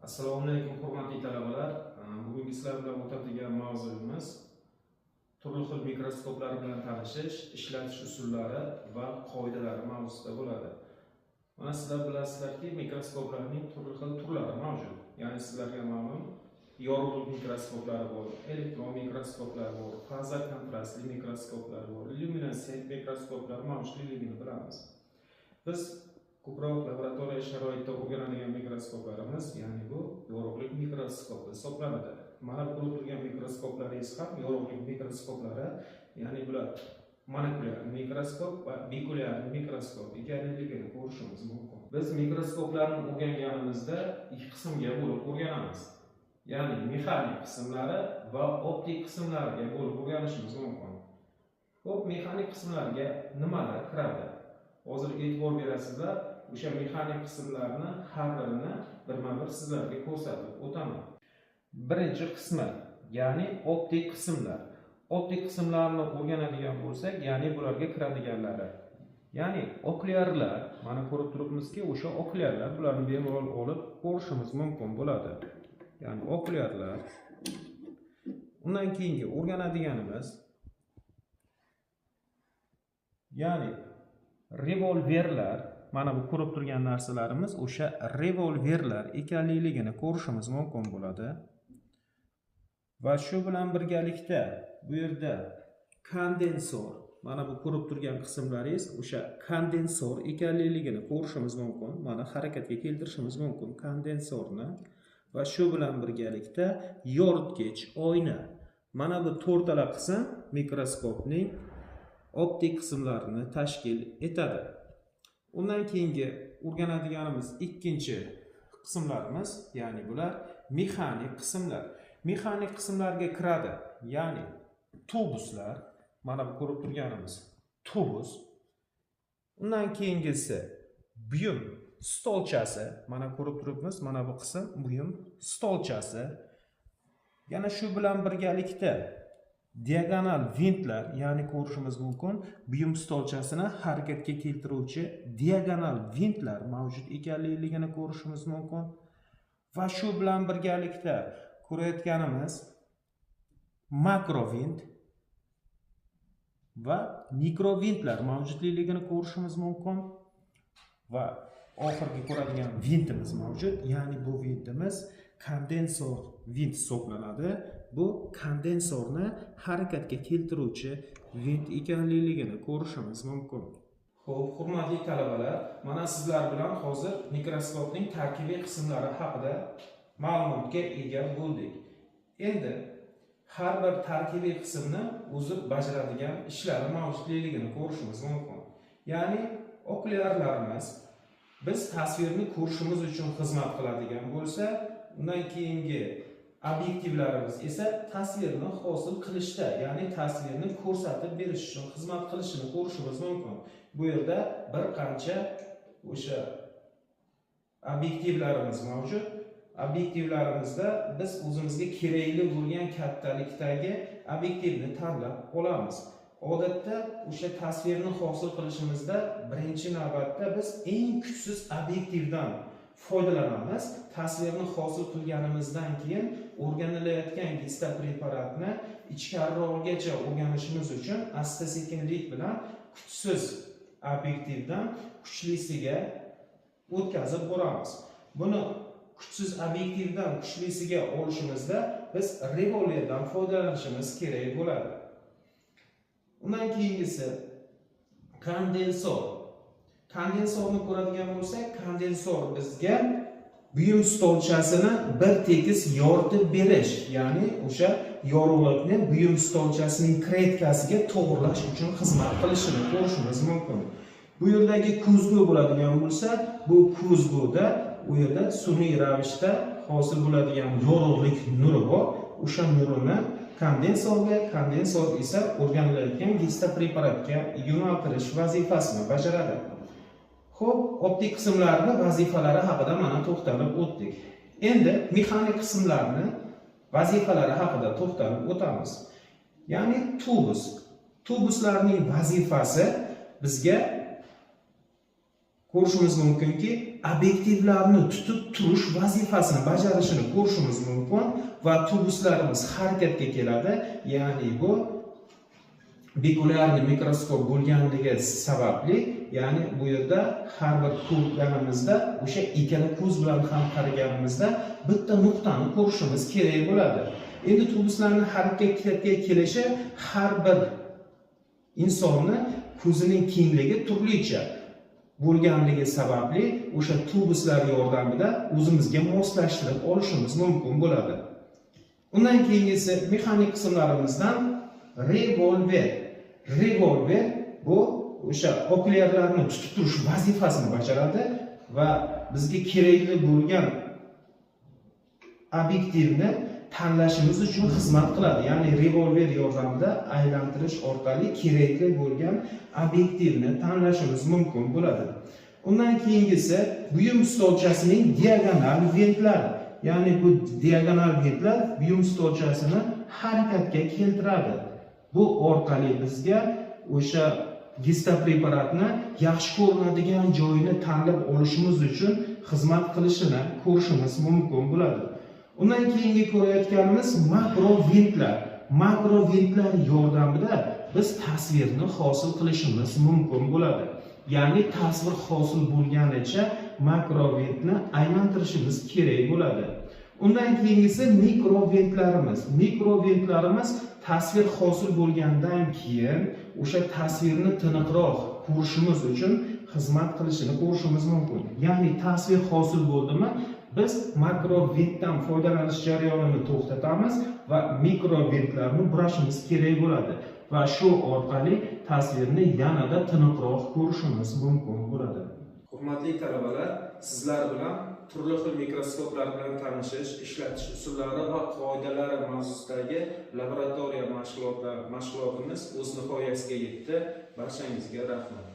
Assalomu alaykum hurmatli talabalar. Bugungi sizlar bilan o'tadigan mavzuimiz turli xil mikroskoplar bilan tanishish, ishlatish usullari va qoidalari mavzusida bo'ladi. Mana sizlar bilasizlarki, mikroskoplarning turli xil turlari mavjud. Ya'ni sizlarga ma'lum, yorug'lik mikroskoplari bor, elektron mikroskoplar bor, faza kontrastli mikroskoplar bor, lyuminescent mikroskoplar mavjudligini bilamiz. Biz ko'proq laboratoriya sharoitida o'rganadigan mikroskoplarimiz, ya'ni bu yorug'lik mikroskopi hisoblanadi. Mana bu turgan mikroskoplaringiz ham yorug'lik mikroskoplari, ya'ni bular monokulyar mikroskop va bikulyar mikroskop ekanligini ko'rishimiz mumkin. Biz mikroskoplarni o'rganganimizda ikki qismga bo'lib o'rganamiz. Ya'ni mexanik qismlari va optik qismlariga bo'lib o'rganishimiz mumkin. Xo'p, mexanik qismlarga nimalar kiradi? Hozir e'tibor berasizlar. O'sha mexanik qismlarni har birini birma-bir sizlarga ko'rsatib o'taman. Birinchi qismi, ya'ni optik qismlar. Optik qismlarni o'rganadigan bo'lsak, ya'ni bularga kiradiganlari. Ya'ni okulyarlar, mana ko'rib turibmizki, o'sha okulyarlar, bularni bemalol olib ko'rishimiz mumkin bo'ladi. Ya'ni okulyarlar. Undan keyingi o'rganadiganimiz, ya'ni revolverlar. Mana bu ko'rib turgan narsalarimiz o'sha revolverlar ekanligini ko'rishimiz mumkin bo'ladi. Va shu bilan birgalikda bu yerda kondensor, mana bu ko'rib turgan qismlaringiz o'sha kondensor ekanligini ko'rishimiz mumkin. Mana harakatga keltirishimiz mumkin kondensorni. Va shu bilan birgalikda yoritgich oyna. Mana bu to'rtala qism mikroskopning optik qismlarini tashkil etadi. Undan keyingi o'rganadiganimiz ikkinchi qismlarimiz, ya'ni bular mexanik qismlar. Mexanik qismlarga kiradi, ya'ni tubuslar, mana bu ko'rib turganimiz tubus. Undan keyingisi buyum stolchasi, mana ko'rib turibmiz, mana bu qism buyum stolchasi. Yana shu bilan birgalikda diagonal vintlar, ya'ni ko'rishimiz mumkin, buyum stolchasini harakatga keltiruvchi diagonal vintlar mavjud ekanligini ko'rishimiz mumkin. Va shu bilan birgalikda ko'rayotganimiz makrovint va mikrovintlar mavjudligini ko'rishimiz mumkin. Va oxirgi ko'radigan vintimiz mavjud, ya'ni bu vintimiz kondensor vint hisoblanadi. Bu kondensorni harakatga keltiruvchi vint ekanligini ko'rishimiz mumkin. Xo'p, hurmatli talabalar, mana sizlar bilan hozir mikroskopning tarkibiy qismlari haqida ma'lumotga ega bo'ldik. Endi har bir tarkibiy qismni o'zi bajaradigan ishlari mavjudligini ko'rishimiz mumkin. Ya'ni okulyarlarimiz biz tasvirni ko'rishimiz uchun xizmat qiladigan bo'lsa, undan keyingi obyektivlarimiz esa tasvirni hosil qilishda, ya'ni tasvirni ko'rsatib berish uchun xizmat qilishini ko'rishimiz mumkin. Bu yerda bir qancha o'sha obyektivlarimiz mavjud. Obyektivlarimizda biz o'zimizga kerakli bo'lgan kattalikdagi obyektivni tanlab olamiz. Odatda o'sha tasvirni hosil qilishimizda birinchi navbatda biz eng kuchsiz obyektivdan foydalanamiz. Tasvirni hosil qilganimizdan keyin o'rganilayotgan gista preparatni ichkariroqgacha o'rganishimiz uchun asta-sekinlik bilan kuchsiz obyektivdan kuchlisiga o'tkazib boramiz. Buni kuchsiz obyektivdan kuchlisiga olishimizda biz revolverdan foydalanishimiz kerak bo'ladi. Undan keyingisi kondensor. Kondensorni ko'radigan bo'lsak, kondensor bizga buyum stolchasini bir tekis yoritib berish, ya'ni o'sha yorug'likni buyum stolchasining kretkasiga to'g'irlash uchun xizmat qilishini ko'rishimiz mumkin. Bu yerdagi ko'zgu bo'ladigan bo'lsa, bu ko'zguda u yerda sun'iy ravishda hosil bo'ladigan yorug'lik nuri bor. O'sha nurini kondensor esa o'rganilayotgan gista preparatga yo'naltirish vazifasini bajaradi. Xo'p, optik qismlarni vazifalari haqida mana to'xtalib o'tdik. Endi mexanik qismlarni vazifalari haqida to'xtalib o'tamiz. Ya'ni tubuslarning vazifasi bizga ko'rishimiz mumkinki, obyektivlarni tutib turish vazifasini bajarishini ko'rishimiz mumkin va tubuslarimiz harakatga keladi. Ya'ni bu bikulyarli mikroskop bo'lganligi sababli, ya'ni bu yerda har bir ko'rganimizda o'sha ikkala ko'z bilan ham qaraganimizda bitta nuqtani ko'rishimiz kerak bo'ladi. Endi tubuslarning harakatga kelishi har bir insonni ko'zining kengligi turlicha bo'lganligi sababli o'sha tubuslar yordamida o'zimizga moslashtirib olishimiz mumkin bo'ladi. Undan keyingisi mexanik qismlarimizdan revolver. Revolver bu o'sha okulyarlarni tutib turish vazifasini bajaradi va bizga kerakli bo'lgan obyektivni tanlashimiz uchun xizmat qiladi. Ya'ni revolver yordamida aylantirish orqali kerakli bo'lgan obyektivni tanlashimiz mumkin bo'ladi. Undan keyingisi buyum stolchasining diagonal ventlari. Ya'ni bu diagonal ventlar buyum stolchasini harakatga keltiradi. Bu orqali bizga o'sha gistopreparatni yaxshi ko'rinadigan joyini tanlab olishimiz uchun xizmat qilishini ko'rishimiz mumkin bo'ladi. Undan keyingi ko'rayotganimiz makro ventlar. Makro ventlar yordamida biz tasvirni hosil qilishimiz mumkin bo'ladi. Ya'ni tasvir hosil bo'lganicha makro ventni aylantirishimiz kerak bo'ladi. Undan keyingisi mikro ventlarimiz. Mikro ventlarimiz tasvir hosil bo'lgandan keyin o'sha tasvirni tiniqroq ko'rishimiz uchun xizmat qilishini ko'rishimiz mumkin. Ya'ni tasvir hosil bo'ldimi, biz makro ventdan foydalanish jarayonini to'xtatamiz va mikro ventlarni burashimiz kerak bo'ladi va shu orqali tasvirni yanada tiniqroq ko'rishimiz mumkin bo'ladi. Hurmatli talabalar, sizlar bilan turli xil mikroskoplar bilan tanishish, ishlatish usullari va qoidalari mavzusidagi laboratoriya mashg'ulotimiz o'z nihoyasiga yetdi. Barchangizga rahmat.